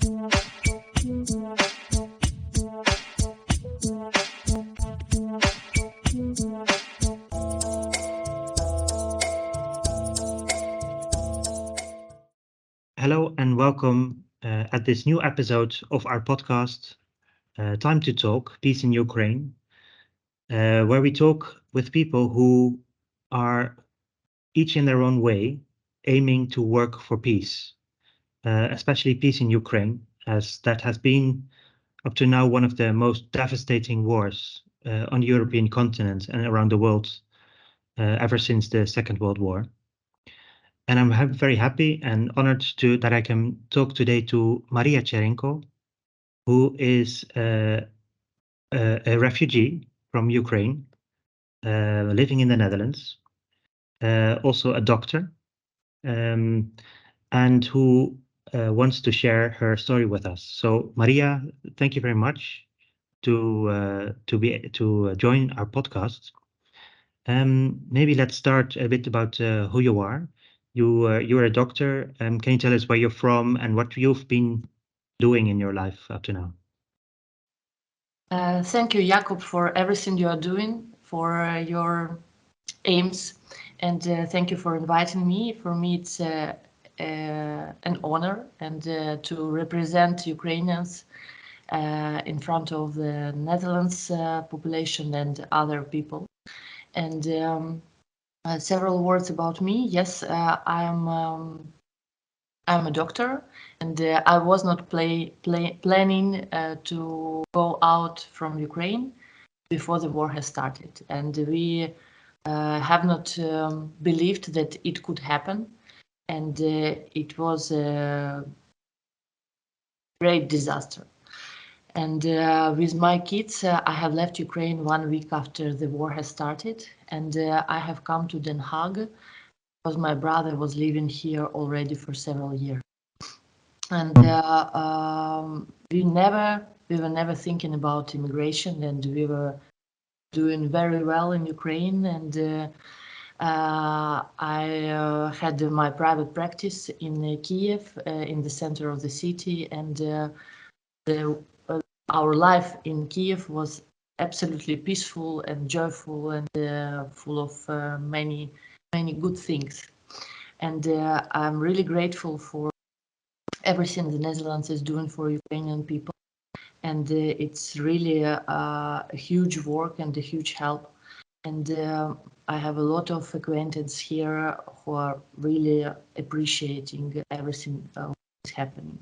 Hello and welcome at this new episode of our podcast, Time to Talk, Peace in Ukraine, where we talk with people who are each in their own way aiming to work for peace, especially peace in Ukraine, as that has been up to now one of the most devastating wars on the European continent and around the world ever since the Second World War. And I'm very happy and honored that I can talk today to Maryia Cherenko, who is a refugee from Ukraine, living in the Netherlands, also a doctor, and who wants to share her story with us. So, Maryia, thank you very much to join our podcast. Maybe let's start a bit about who you are. You're a doctor. Can you tell us where you're from and what you've been doing in your life up to now? Thank you, Jakob, for everything you are doing, for your aims, and thank you for inviting me. For me, it's an honor and to represent Ukrainians in front of the Netherlands population and other people. And several words about me. Yes, I'm a doctor, and I was not planning to go out from Ukraine before the war has started. And we have not believed that it could happen. And it was a great disaster. And with my kids, I have left Ukraine 1 week after the war has started. And I have come to Den Haag because my brother was living here already for several years. And we were never thinking about immigration, and we were doing very well in Ukraine. And I had my private practice in Kiev, in the center of the city, and our life in Kiev was absolutely peaceful and joyful and full of many good things. And I'm really grateful for everything the Netherlands is doing for Ukrainian people. And it's really a huge work and a huge help. And I have a lot of acquaintances here who are really appreciating everything that's happening.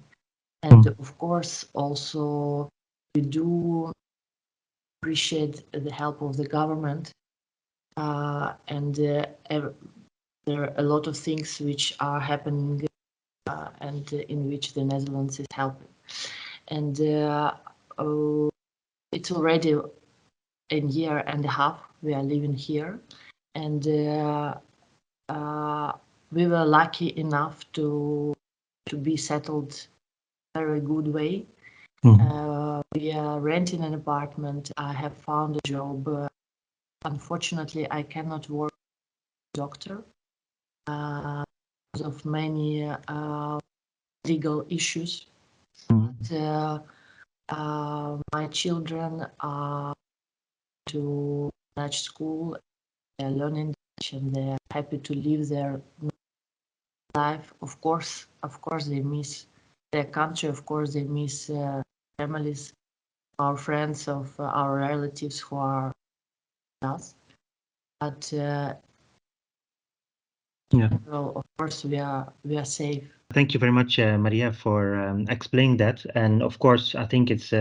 And of course, also, we do appreciate the help of the government. And there are a lot of things which are happening and in which the Netherlands is helping. And it's already a year and a half we are living here, and we were lucky enough to be settled in a very good way. We are renting an apartment. I have found a job. Unfortunately, I cannot work as a doctor because of many legal issues. But my children are to Dutch school, they're learning Dutch, and they're happy to live their life. Of course, they miss their country. Of course, they miss families, our friends, of our relatives who are with us. But well, of course, we are safe. Thank you very much, Maryia, for explaining that. And of course, I think it's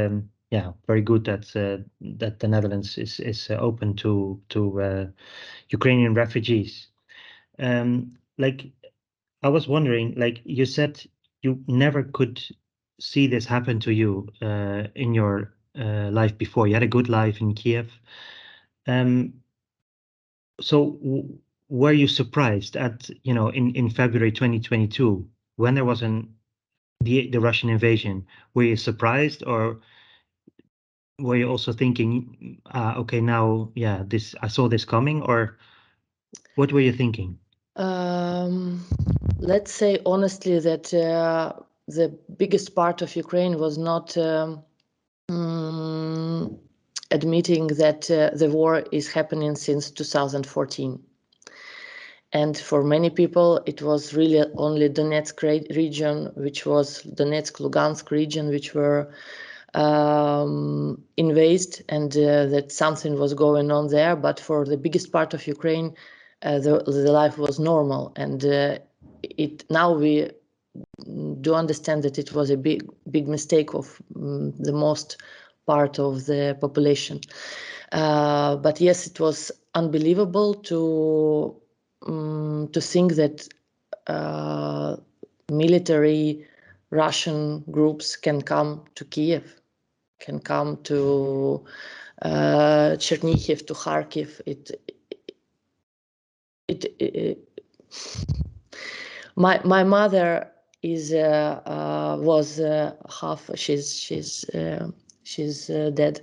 very good that the Netherlands is open to Ukrainian refugees. Like, I was wondering, like you said, you never could see this happen to you in your life before. You had a good life in Kiev. So were you surprised at, in February 2022 when there was the Russian invasion? Were you surprised, or were you also thinking, okay, now, I saw this coming, or what were you thinking? Let's say honestly that the biggest part of Ukraine was not admitting that the war is happening since 2014. And for many people, it was really only Donetsk region, which was Donetsk, Lugansk region, which were invaded, and that something was going on there. But for the biggest part of Ukraine, the life was normal. And now we do understand that it was a big mistake of the most part of the population. But yes, it was unbelievable to think that military Russian groups can come to Kiev, can come to Chernihiv, to Kharkiv. My mother is was half. She's dead.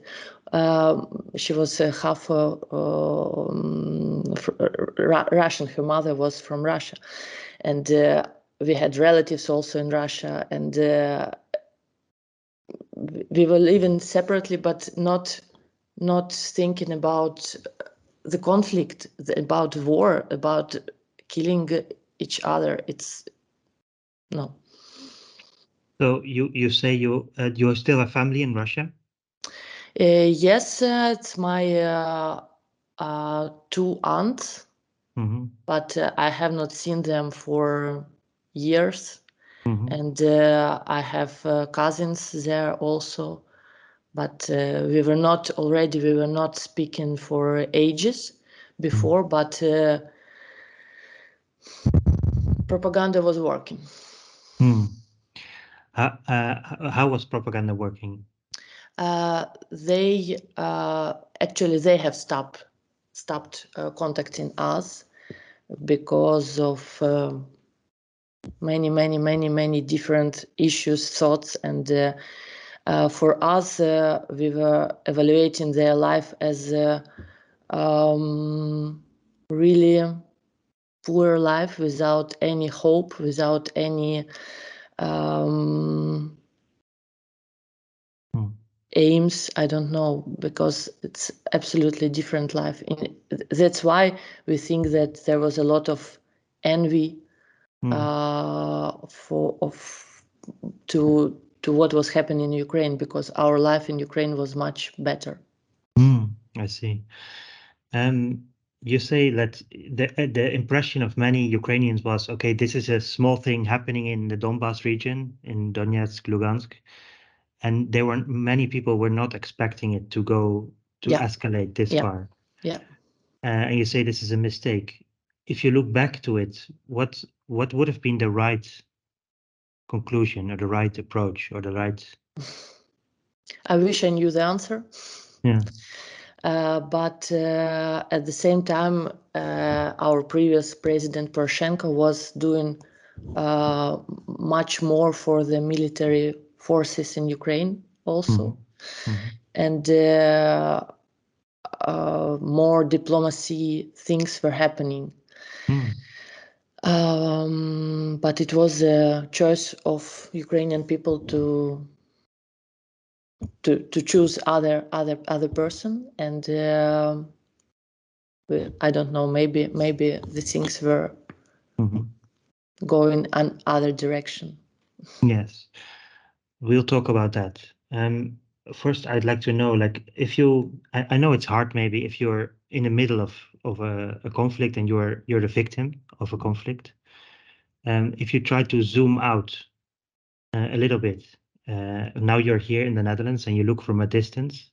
She was half Russian. Her mother was from Russia, and we had relatives also in Russia, and we were living separately, but not thinking about the conflict, about war, about killing each other. It's no. So you say you still have family in Russia? Yes, it's my two aunts, but I have not seen them for years. And I have cousins there also, but we were not speaking for ages before, but propaganda was working. How was propaganda working? They actually they have stopped contacting us because of many different issues, thoughts, and for us we were evaluating their life as really poor life without any hope, without any aims. I don't know, because it's absolutely different life. That's why we think that there was a lot of envy to what was happening in Ukraine, because our life in Ukraine was much better. I see. You say that the impression of many Ukrainians was, okay, this is a small thing happening in the Donbas region, in Donetsk, Lugansk, and many people were not expecting it to go to escalate this far. Yeah. And you say this is a mistake. If you look back to it, what would have been the right conclusion, or the right approach, or the right? I wish I knew the answer. Yeah. But at the same time, our previous president Poroshenko was doing much more for the military forces in Ukraine also, and more diplomacy things were happening. But it was a choice of Ukrainian people to choose other person, and I don't know, maybe the things were going in other direction. Yes, we'll talk about that. First, I'd like to know, like, if I know it's hard, maybe if you're in the middle of a conflict and you're the victim of a conflict. If you try to zoom out a little bit, now you're here in the Netherlands and you look from a distance.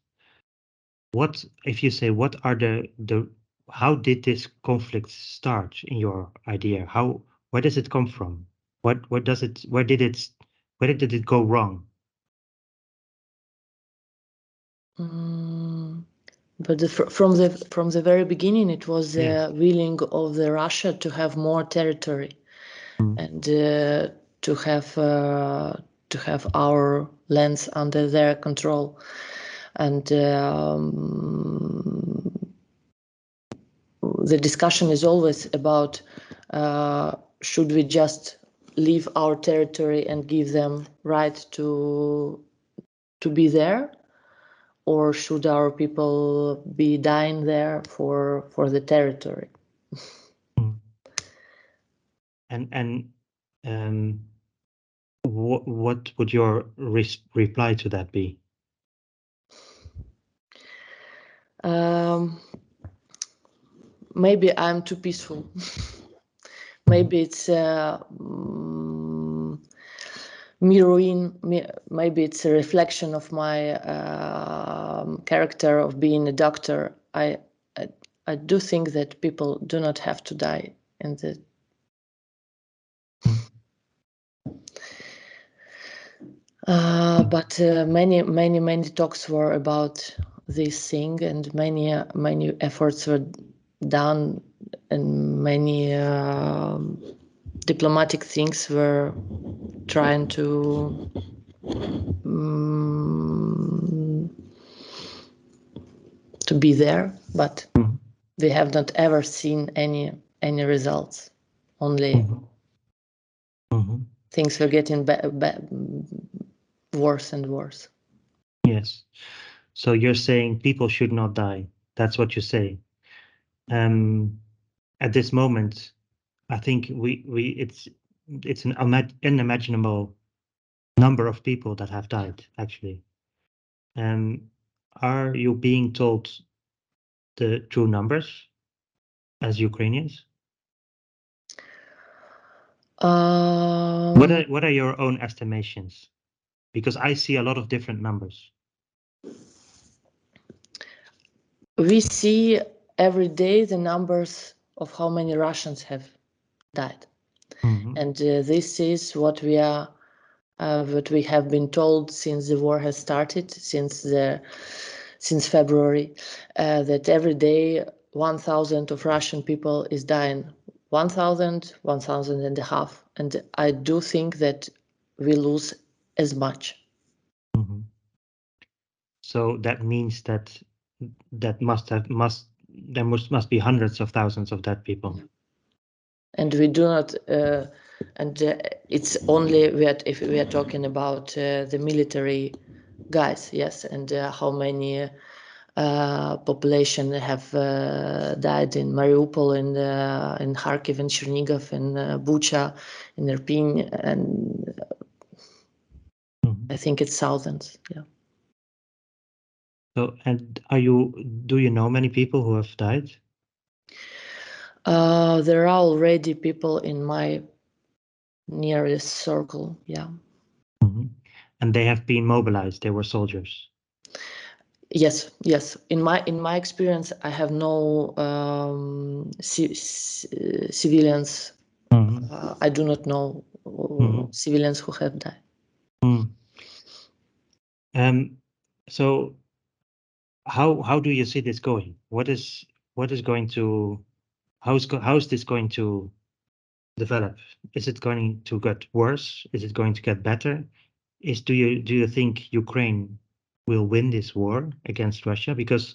What if you say, what are how did this conflict start in your idea? Where does it come from? Where did it go wrong? But from the very beginning, it was the willing of the Russia to have more territory, and to have our lands under their control, and the discussion is always about should we just leave our territory and give them right to be there, or should our people be dying there for the territory? And what would your reply to that be? Maybe I'm too peaceful. Maybe it's mirroring. Maybe it's a reflection of my character of being a doctor. I do think that people do not have to die, and that but many talks were about this thing, and many efforts were done, and many diplomatic things were trying to be there, but we have not ever seen any results. Only things were getting worse and worse. Yes. So you're saying people should not die. That's what you say. At this moment, I think it's an unimaginable number of people that have died, actually. Are you being told the true numbers as Ukrainians? What are your own estimations? Because I see a lot of different numbers. We see every day the numbers of how many Russians have died, and this is what we have been told since the war has started, since February, that every day 1,000 of Russian people is dying, 1,000, 1,000 and a half, and I do think that we lose as much. So that means that there must be hundreds of thousands of dead people. And we do not, it's only if we are talking about the military guys, yes, and how many population have died in Mariupol, in Kharkiv, in Chernigov, in Bucha, in Irpin, and I think it's thousands. Yeah. So, and do you know many people who have died? There are already people in my nearest circle. Yeah. And they have been mobilized. They were soldiers. Yes. In my experience, I have no civilians. I do not know civilians who have died. So how do you see this going? How's this going to develop? Is it going to get worse? Is it going to get better? Do you think Ukraine will win this war against Russia? Because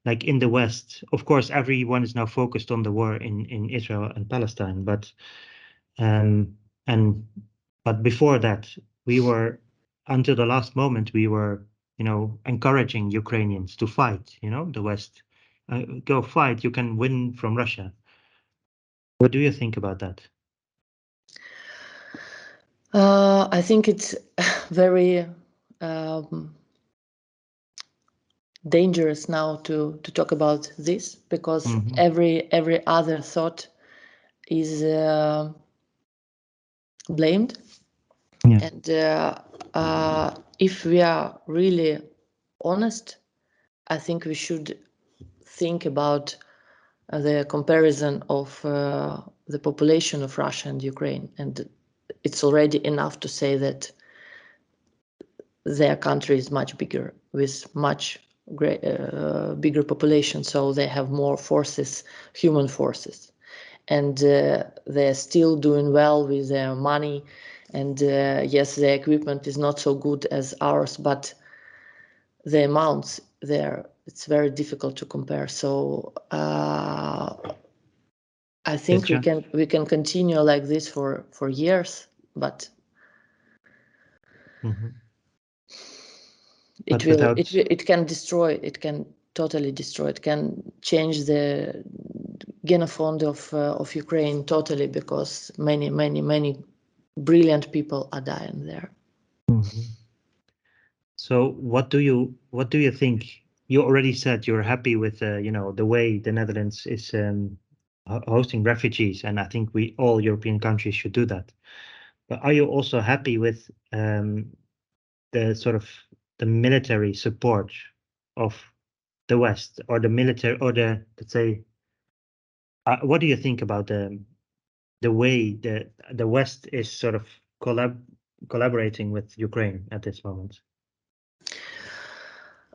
like in the West, of course, everyone is now focused on the war in Israel and Palestine, but before that, until the last moment, we were, encouraging Ukrainians to fight, the West. Go fight, you can win from Russia. What do you think about that? I think it's very dangerous now to talk about this, because every other thought is blamed. Yeah. And if we are really honest, I think we should think about the comparison of the population of Russia and Ukraine, and it's already enough to say that their country is much bigger, with much bigger population, so they have more forces, human forces, and they're still doing well with their money, and yes, their equipment is not so good as ours, but the amounts there, it's very difficult to compare. So I think we can continue like this for years, but Mhm. it But will without, it can destroy, it can totally destroy, it can change the genophond of Ukraine totally, because many brilliant people are dying there. Mhm. So what do you think? You already said you're happy with the way the Netherlands is hosting refugees, and I think we all European countries should do that. But are you also happy with the sort of the military support of the West, or the military, or the, let's say, what do you think about the way the West is sort of collaborating with Ukraine at this moment?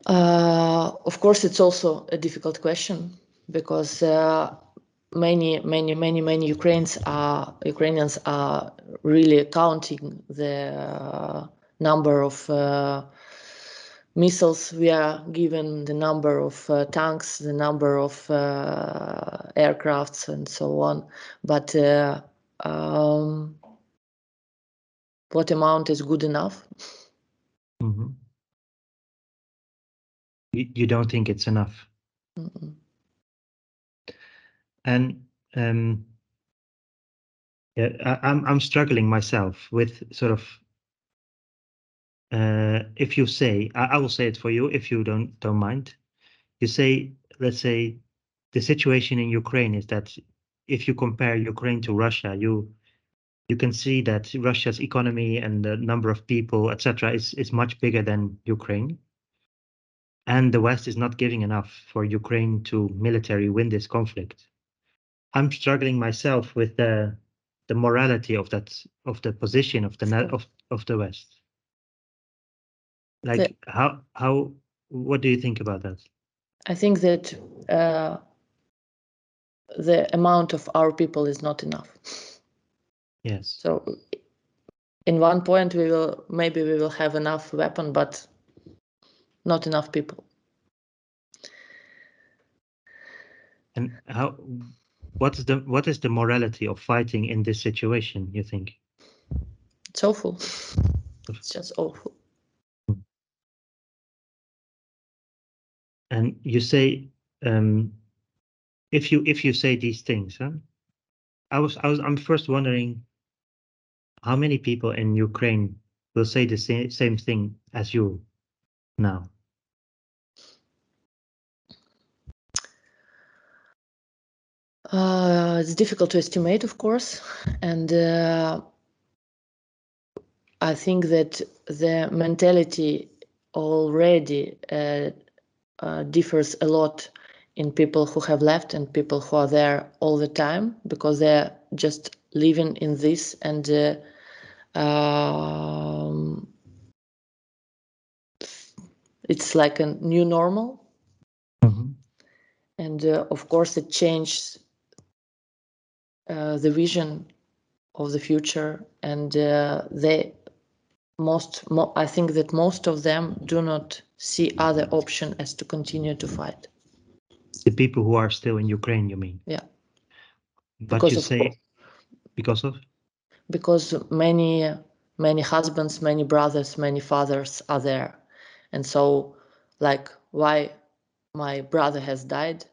Of course, it's also a difficult question, because many Ukrainians are really counting the number of missiles we are given, the number of tanks, the number of aircrafts, and so on. But what amount is good enough? Mhm. You don't think it's enough? Mm-mm. And yeah, I'm struggling myself with sort of if you say, I will say it for you if you don't mind. You say, let's say, the situation in Ukraine is that if you compare Ukraine to Russia, you can see that Russia's economy and the number of people, etc., is much bigger than Ukraine. And the West is not giving enough for Ukraine to military win this conflict. I'm struggling myself with the morality of the position of of the West. The- Like how what do you think about that? I think that the amount of our people is not enough. Yes. So in one point we will have enough weapon, but not enough people. And what is the morality of fighting in this situation, you think? It's awful. It's just awful. And you say, if you say these things, huh? I'm first wondering how many people in Ukraine will say the same thing as you now. It's difficult to estimate, of course, and I think that the mentality already differs a lot in people who have left and people who are there all the time, because they're just living in this, and it's like a new normal. Mhm. And of course it changes the vision of the future, and I think that most of them do not see other option as to continue to fight. The people who are still in Ukraine, you mean? Yeah, But because you of say because of? because many husbands, many brothers, many fathers are there, and so like, why my brother has died,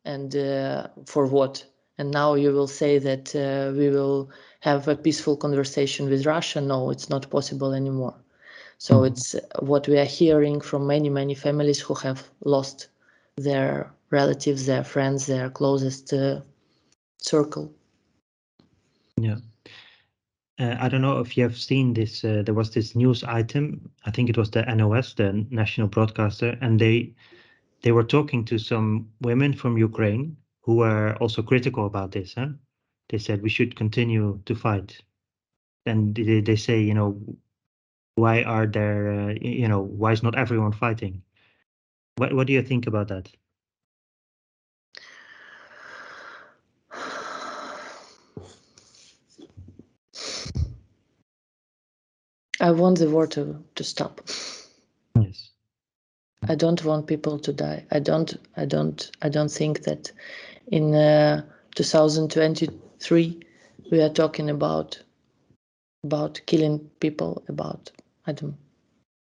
and for what? And now you will say that we will have a peaceful conversation with Russia. No, it's not possible anymore. So Mhm. it's what we are hearing from many families who have lost their relatives, their friends, their closest circle. Yeah. I don't know if you have seen this. There was this news item. I think it was the NOS, the national broadcaster, and they were talking to some women from Ukraine who were also critical about this. Huh? They said we should continue to fight. And they say, why are there, why is not everyone fighting? What do you think about that? I want the war to stop. Yes. I don't want people to die. I don't think that in 2023 we are talking about about killing people, about, I don't,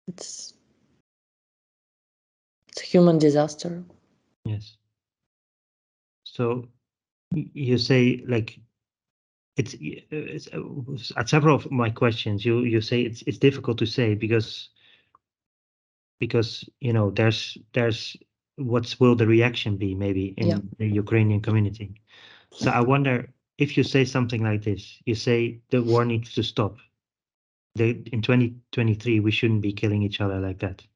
it's a human disaster. Yes. So you say like it's at several of my questions you say it's difficult to say because there's what will the reaction be maybe Yeah. in the Ukrainian community. So I wonder if you say something like this, you say the war needs to stop. In 2023 we shouldn't be killing each other like that.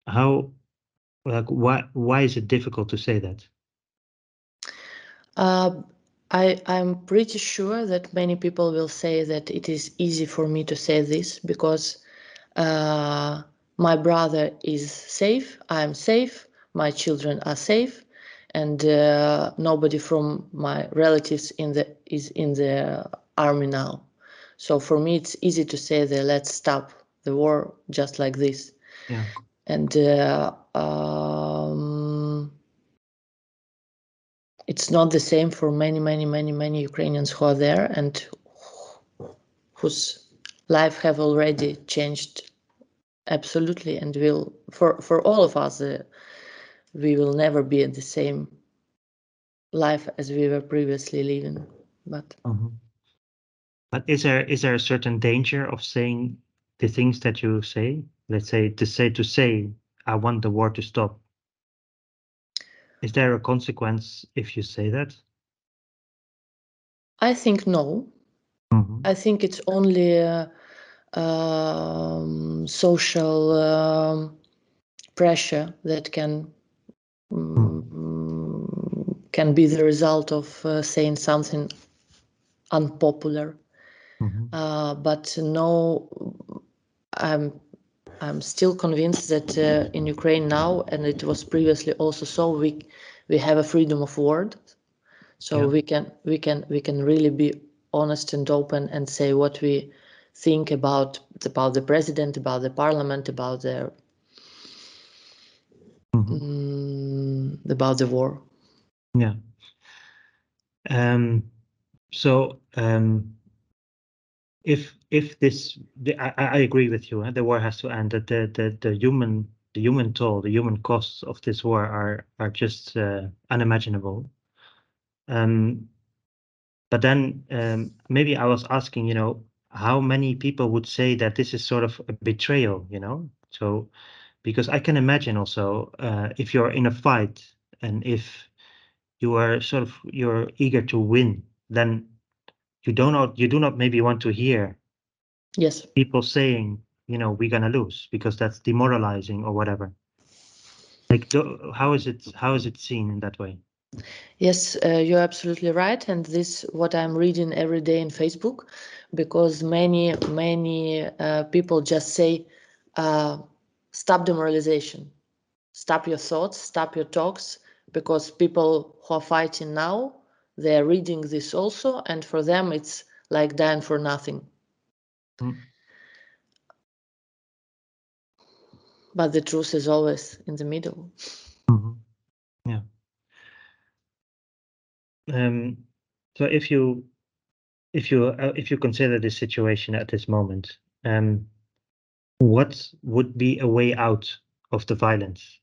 How like why is it difficult to say that? I'm pretty sure that many people will say that it is easy for me to say this because my brother is safe, I'm safe, my children are safe, and nobody from my relatives is in the army now. So for me, it's easy to say that let's stop the war just like this. Yeah. And it's not the same for many Ukrainians who are there and whose life have already changed absolutely, and will for all of us we will never be at the same life as we were previously living. But But is there a certain danger of saying the things that you say? Let's say to say I want the war to stop. Is there a consequence if you say that? I think no. Hmm. I think it's only social pressure that can be the result of saying something unpopular. Hmm. But no, I'm still convinced that in Ukraine now, and it was previously also so, we have a freedom of word, so Yeah. we can really be honest and open and say what we think about the president, about the parliament, Hmm. about the war. Yeah. Um, so if I agree with you, the war has to end. That the human toll, the human costs of this war are just unimaginable. Um, but then maybe I was asking, how many people would say that this is sort of a betrayal, So because I can imagine also if you're in a fight and if you're eager to win, then you do not maybe want to hear Yes. people saying, we're gonna lose because that's demoralizing or whatever. Like, how is it seen in that way? Yes, you're absolutely right, and this what I'm reading every day in Facebook, because many people just say, uh, "Stop demoralization, stop your thoughts, stop your talks," because people who are fighting now, they are reading this also, and for them it's like dying for nothing. Mm. But the truth is always in the middle. Mhm. Yeah. Um, so if you consider this situation at this moment, what would be a way out of the violence?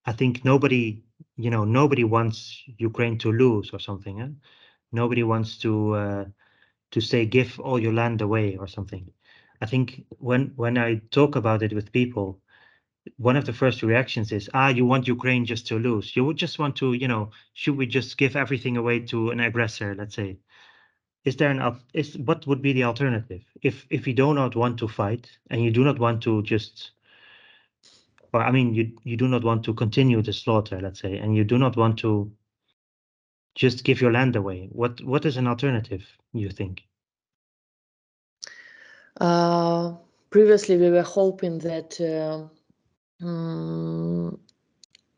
I think nobody wants Ukraine to lose or something. Eh? Nobody wants to say give all your land away or something. I think when I talk about it with people, one of the first reactions is, you want Ukraine just to lose. You would just want to, should we just give everything away to an aggressor, let's say? Is there what would be the alternative? If you do not want to fight and you do not want to just, or I mean, you do not want to continue the slaughter, let's say, and you do not want to just give your land away, what is an alternative, you think? Uh, Previously, we were hoping that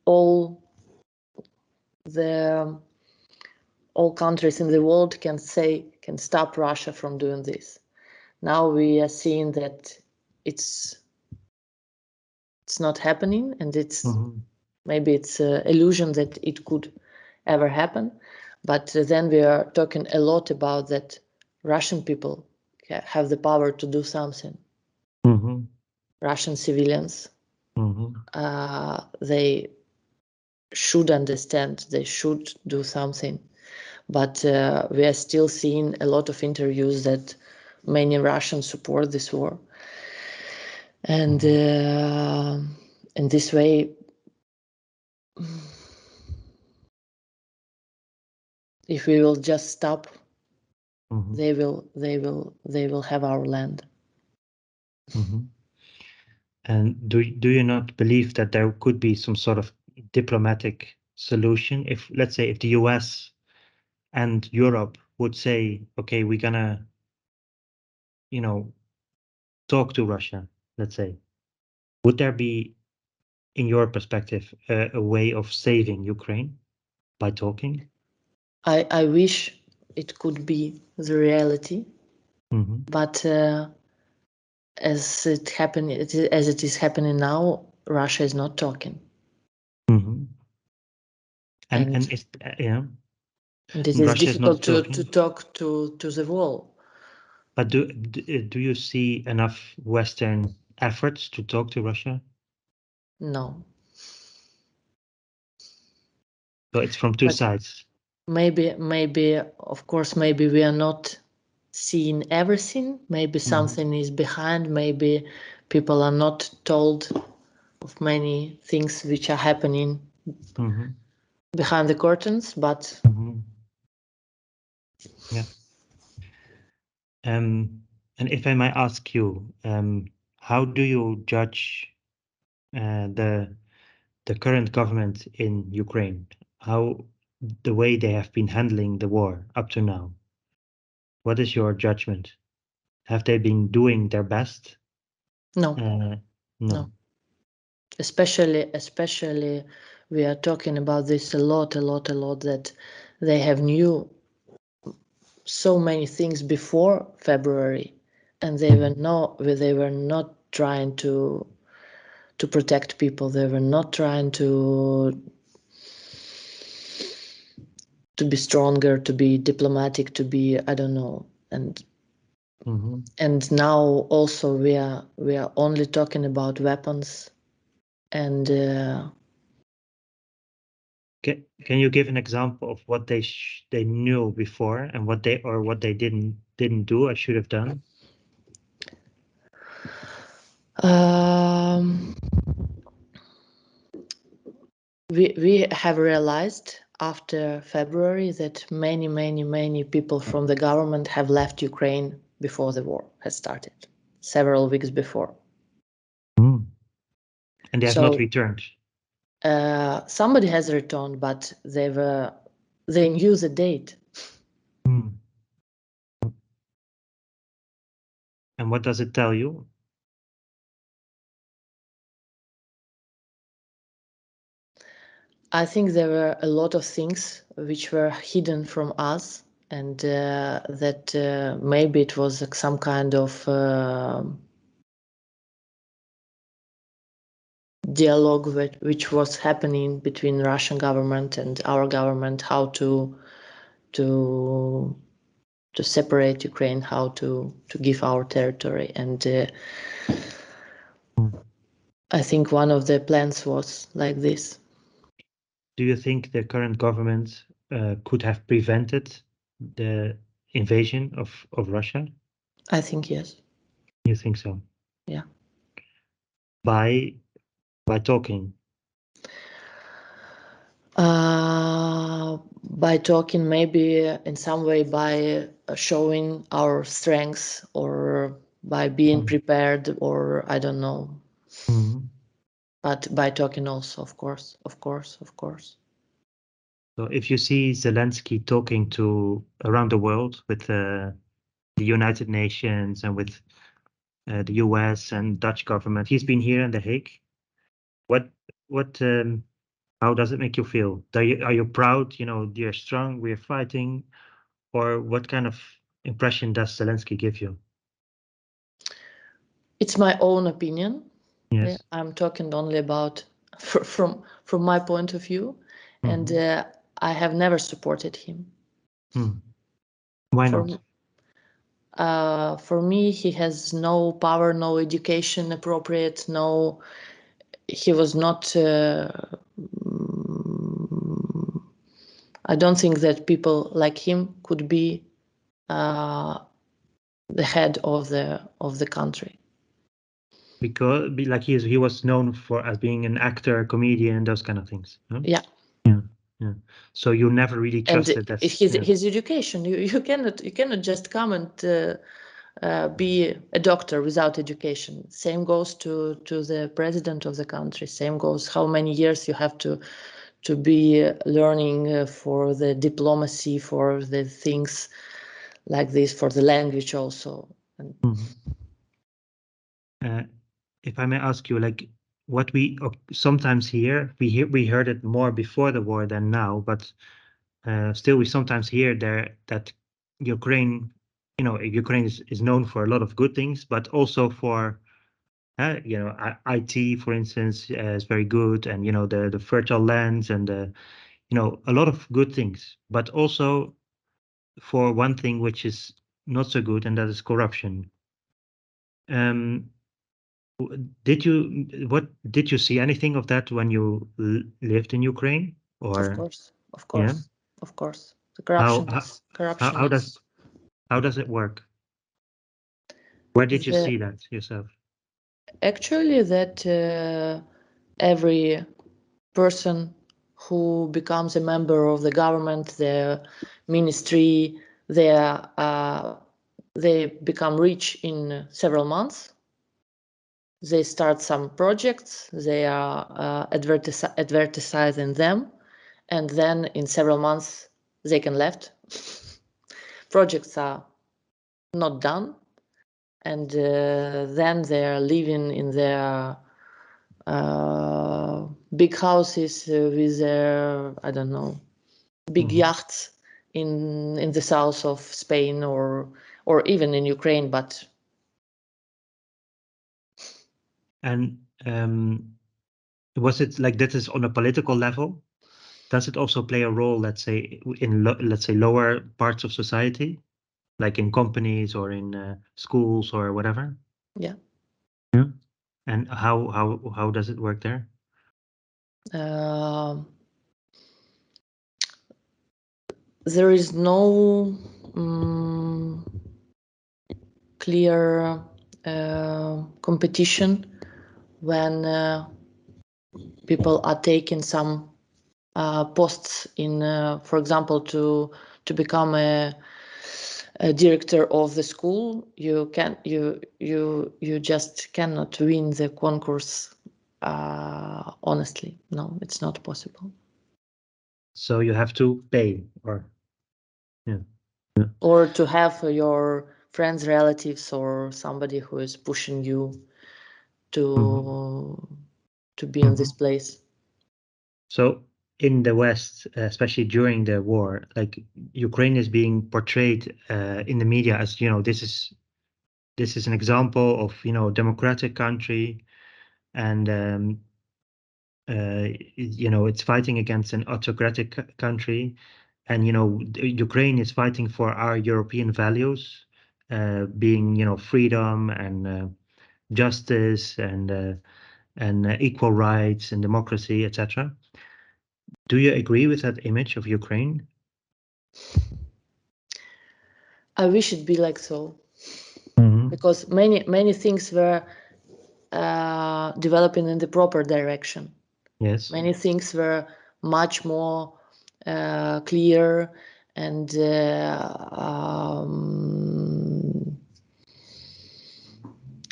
all the all countries in the world can stop Russia from doing this. Now we are seeing that it's not happening, and Hmm. maybe it's an illusion that it could ever happen. But then we are talking a lot about that Russian people have the power to do something. Russian civilians, they should understand, they should do something. But we are still seeing a lot of interviews that many Russians support this war. And in this way, if we will just stop, they will have our land. And do you not believe that there could be some sort of diplomatic solution if, let's say, if the US and Europe would say, okay, we're gonna, talk to Russia, let's say, would there be, in your perspective, a way of saving Ukraine by talking? I wish it could be the reality, but as it is happening now, Russia is not talking. And it's, and it is Russia is not difficult to talking. talk to the wall. But do you see enough Western efforts to talk to Russia? No. So it's from two sides. Maybe, of course, maybe we are not seeing everything. Maybe something is behind. Maybe people are not told of many things which are happening behind the curtains. But yeah. And if I might ask you, how do you judge the current government in Ukraine? How the way they have been handling the war up to now? What is your judgment? Have they been doing their best? No. No. Especially, we are talking about this a lot. That they have knew so many things before February, and they were not trying to protect people. They were not trying to be stronger, to be diplomatic, to be, I don't know. And now also we are only talking about weapons. And can you give an example of what they knew before and what they didn't do or should have done? We have realized after February that many people from the government have left Ukraine before the war has started, several weeks before. And they have not returned. Somebody has returned, but they knew the date. And what does it tell you? I think there were a lot of things which were hidden from us, and that maybe it was some kind of dialogue which was happening between Russian government and our government, how to separate Ukraine, how to give our territory. And I think one of the plans was like this. Do you think the current government could have prevented the invasion of Russia? I think yes. You think so? Yeah. By talking? By talking, maybe in some way by showing our strengths, or by being prepared, or I don't know. But by talking also, of course. So if you see Zelensky talking to around the world with the United Nations and with the US and Dutch government, he's been here in The Hague. How does it make you feel? Are you proud? You're strong. We're fighting, or what kind of impression does Zelensky give you? It's my own opinion. Yes. Yeah, I'm talking only about from my point of view, and I have never supported him. Why not? For me, he has no power, no education appropriate, no. He was not. I don't think that people like him could be the head of the country. Because like he was known for as being an actor, comedian, those kind of things. No? Yeah. Yeah. Yeah. So you never really And trusted that. his education, you cannot just come and be a doctor without education. Same goes to the president of the country. Same goes how many years you have to be learning for the diplomacy, for the things like this, for the language also. If I may ask you, like what we sometimes hear, we heard it more before the war than now, but still we sometimes hear there that Ukraine, Ukraine is known for a lot of good things, but also for IT, for instance, is very good, and the fertile lands and a lot of good things, but also for one thing which is not so good, and that is corruption. Um, did you see anything of that when you lived in Ukraine, Of or course, of yeah? course, of course. The How corruption how is how, corruption how does is how does it work? Where did you the see that yourself? actually that every person who becomes a member of the government, the ministry, they become rich in several months. They start some projects, they are advertising them, and then in several months they can left. Projects are not done, and then they are living in their big houses with their, I don't know, big yachts in the south of Spain or even in Ukraine, but And was it like that is on a political level? Does it also play a role, let's say, in let's say lower parts of society, like in companies or in schools or whatever? yeah. Yeah. And how does it work there? Um there is no clear competition when people are taking some posts in, for example, to become a director of the school. You just cannot win the concourse honestly. No, it's not possible. So you have to pay, or yeah. Or to have your friends, relatives, or somebody who is pushing you to be in this place. So in the West, especially during the war, like Ukraine is being portrayed in the media as, this is an example of, democratic country, and it's fighting against an autocratic country, and Ukraine is fighting for our European values, being freedom and justice and equal rights and democracy, etc. Do you agree with that image of Ukraine? I wish it be like so, Hmm. because many things were developing in the proper direction. Yes. Many things were much more clear, and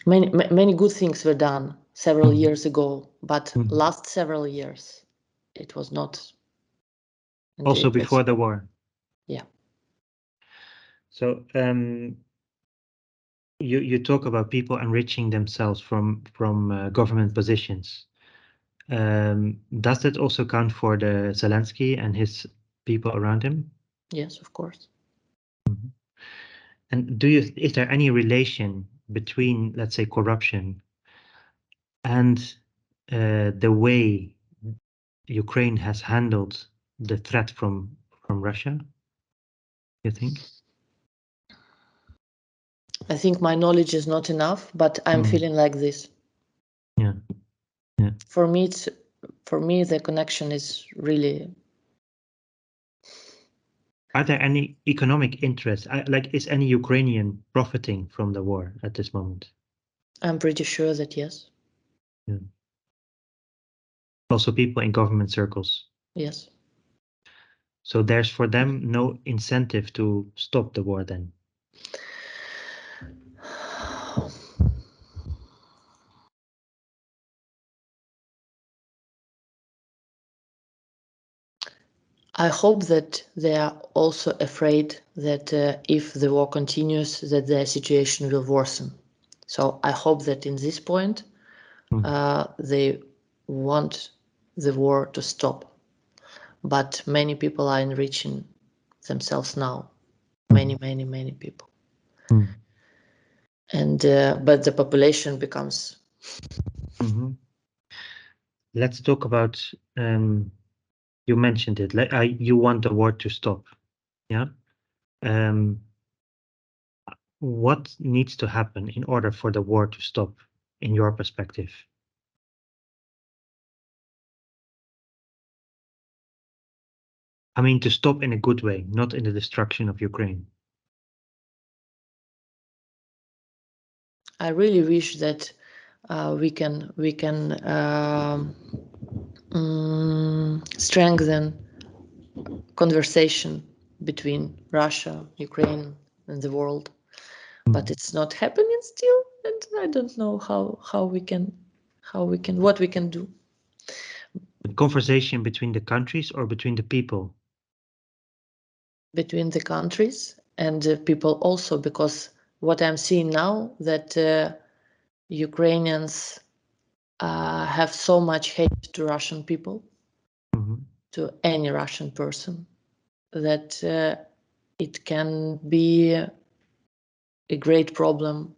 many good things were done several years ago. But Mhm. last several years, it was not, and Also it was, before the war. yeah. So you talk about people enriching themselves from government positions. Does that also count for the Zelensky and his people around him? Yes, of course. And is there any relation between, let's say, corruption and the way Ukraine has handled the threat from Russia, you think? I think my knowledge is not enough, but I'm feeling like this. Yeah. Yeah. For me, the connection is really. Are there any economic interests? Like, is any Ukrainian profiting from the war at this moment? I'm pretty sure that yes. Yeah. Also, people in government circles. Yes. So there's for them no incentive to stop the war then. I hope that they are also afraid that if the war continues, that their situation will worsen. So I hope that in this point, they want the war to stop. But many people are enriching themselves now. Many people. And but the population becomes. Let's talk about. You mentioned it. You want the war to stop. Yeah. What needs to happen in order for the war to stop, in your perspective? I mean, to stop in a good way, not in the destruction of Ukraine. I really wish that we can strengthen conversation between Russia, Ukraine, and the world. But it's not happening still, and I don't know how we can what we can do. The conversation between the countries or between the people? Between the countries and people also, because what I'm seeing now that Ukrainians have so much hate to Russian people, to any Russian person, that it can be a great problem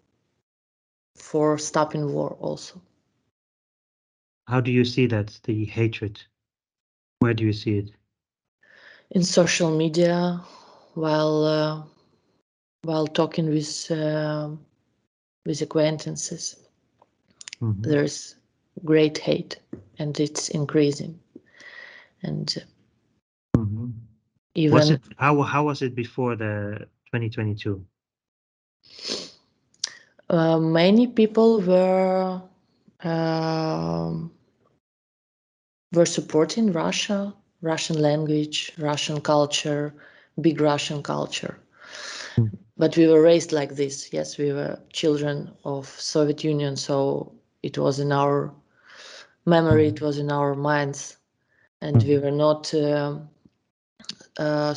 for stopping war also. How do you see that, the hatred? Where do you see it? In social media, while talking with acquaintances, there's great hate, and it's increasing. And even how was it before the 2022? Many people were supporting Russia, Russian language, Russian culture, big Russian culture. But we were raised like this. Yes, we were children of Soviet Union, so it was in our memory, it was in our minds, and we were not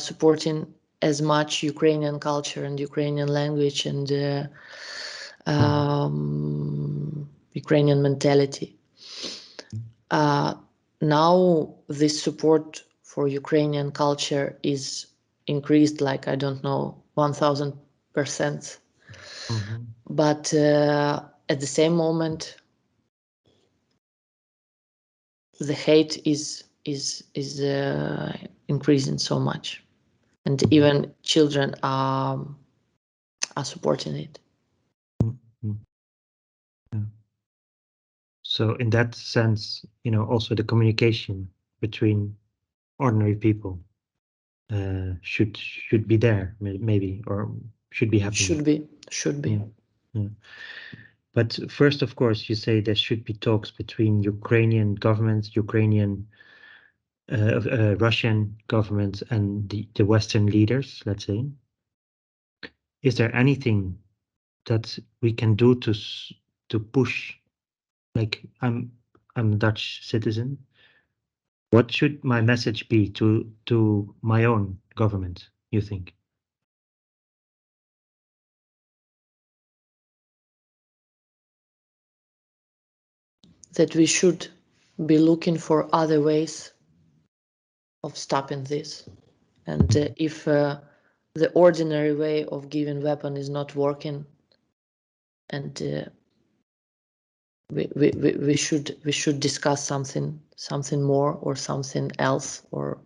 supporting as much Ukrainian culture and Ukrainian language and Ukrainian mentality. Now this support for Ukrainian culture is increased, like, I don't know, 1000%. But at the same moment, the hate is increasing so much, and even children are supporting it. So in that sense, also the communication between ordinary people should be there, maybe, or should be happening. Should be. Yeah. But first, of course, you say there should be talks between Ukrainian governments, Russian governments, and the Western leaders, let's say. Is there anything that we can do to push? Like, I'm a Dutch citizen. What should my message be to my own government, you think? That we should be looking for other ways of stopping this. And if the ordinary way of giving weapon is not working, and we should discuss something more or something else, or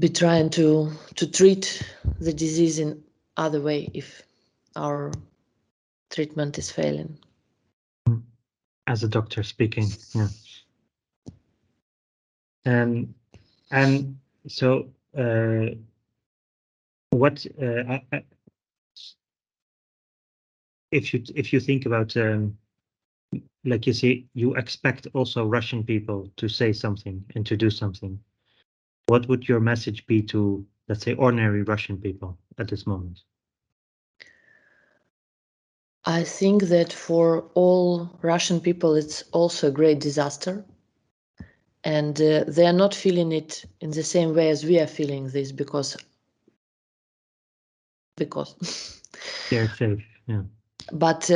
be trying to treat the disease in other way, if our treatment is failing. As a doctor speaking, yeah. And so what if you think about like you say, you expect also Russian people to say something and to do something. What would your message be to, let's say, ordinary Russian people at this moment? I think that for all Russian people, it's also a great disaster. And they are not feeling it in the same way as we are feeling this because They're safe, yeah. But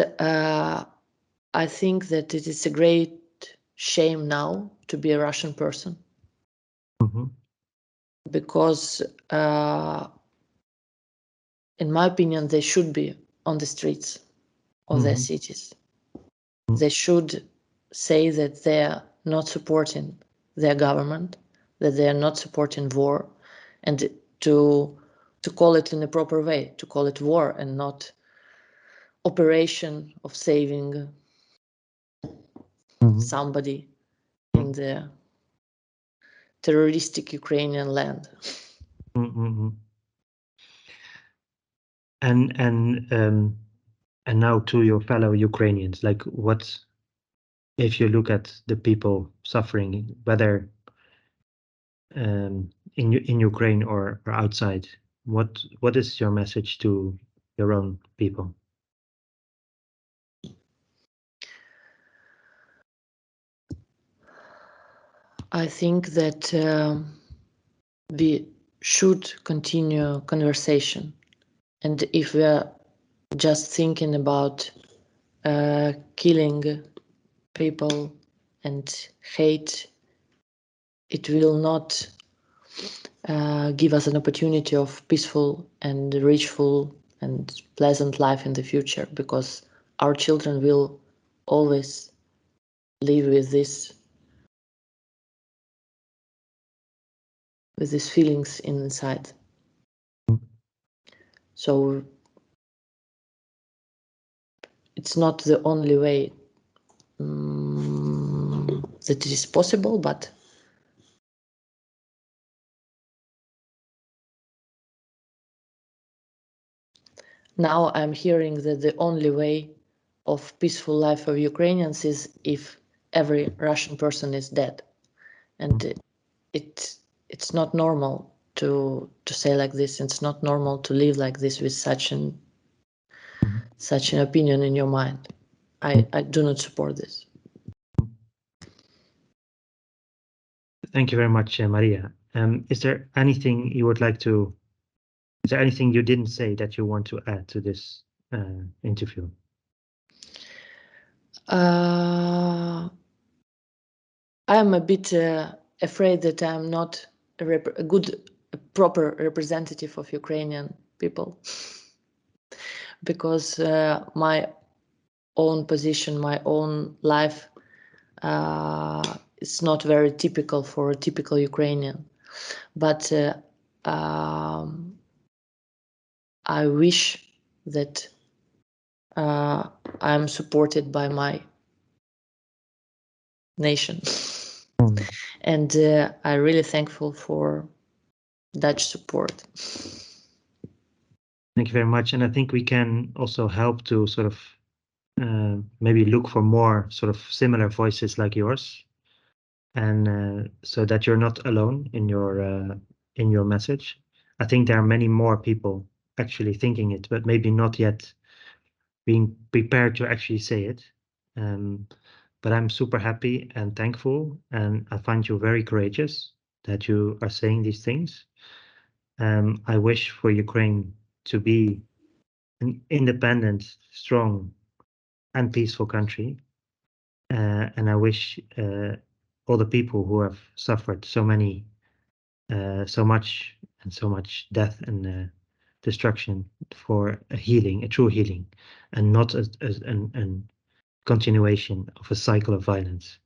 I think that it is a great shame now to be a Russian person. Because in my opinion, they should be on the streets of their cities. They should say that they are not supporting their government, that they are not supporting war, and to call it in a proper way, to call it war and not operation of saving somebody in the terroristic Ukrainian land. And now to your fellow Ukrainians, like what if you look at the people suffering, whether in Ukraine or outside, what is your message to your own people? I think that we should continue conversation, and if we are just thinking about killing people and hate, it will not give us an opportunity of peaceful and richful and pleasant life in the future, because our children will always live with these feelings inside. So it's not the only way that it is possible, but now I'm hearing that the only way of peaceful life of Ukrainians is if every Russian person is dead. And it's not normal to say like this. It's not normal to live like this with such an opinion in your mind. I do not support this. Thank you very much, Maria. Is there anything you would like to? Is there anything you didn't say that you want to add to this interview? I am a bit afraid that I'm not a good, proper representative of Ukrainian people, because my own position, my own life is not very typical for a typical Ukrainian. But I wish that I'm supported by my nation. And I'm really thankful for Dutch support. Thank you very much. And I think we can also help to sort of maybe look for more sort of similar voices like yours, and so that you're not alone in your message. I think there are many more people actually thinking it, but maybe not yet being prepared to actually say it. But I'm super happy and thankful, and I find you very courageous that you are saying these things. I wish for Ukraine to be an independent, strong, and peaceful country. And I wish all the people who have suffered so much death and destruction for a healing, a true healing, and not a continuation of a cycle of violence.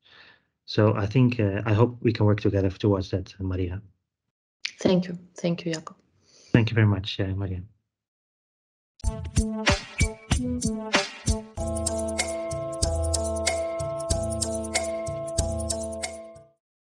So I think I hope we can work together towards that, Maria. Thank you, Jakob. Thank you very much, Maria.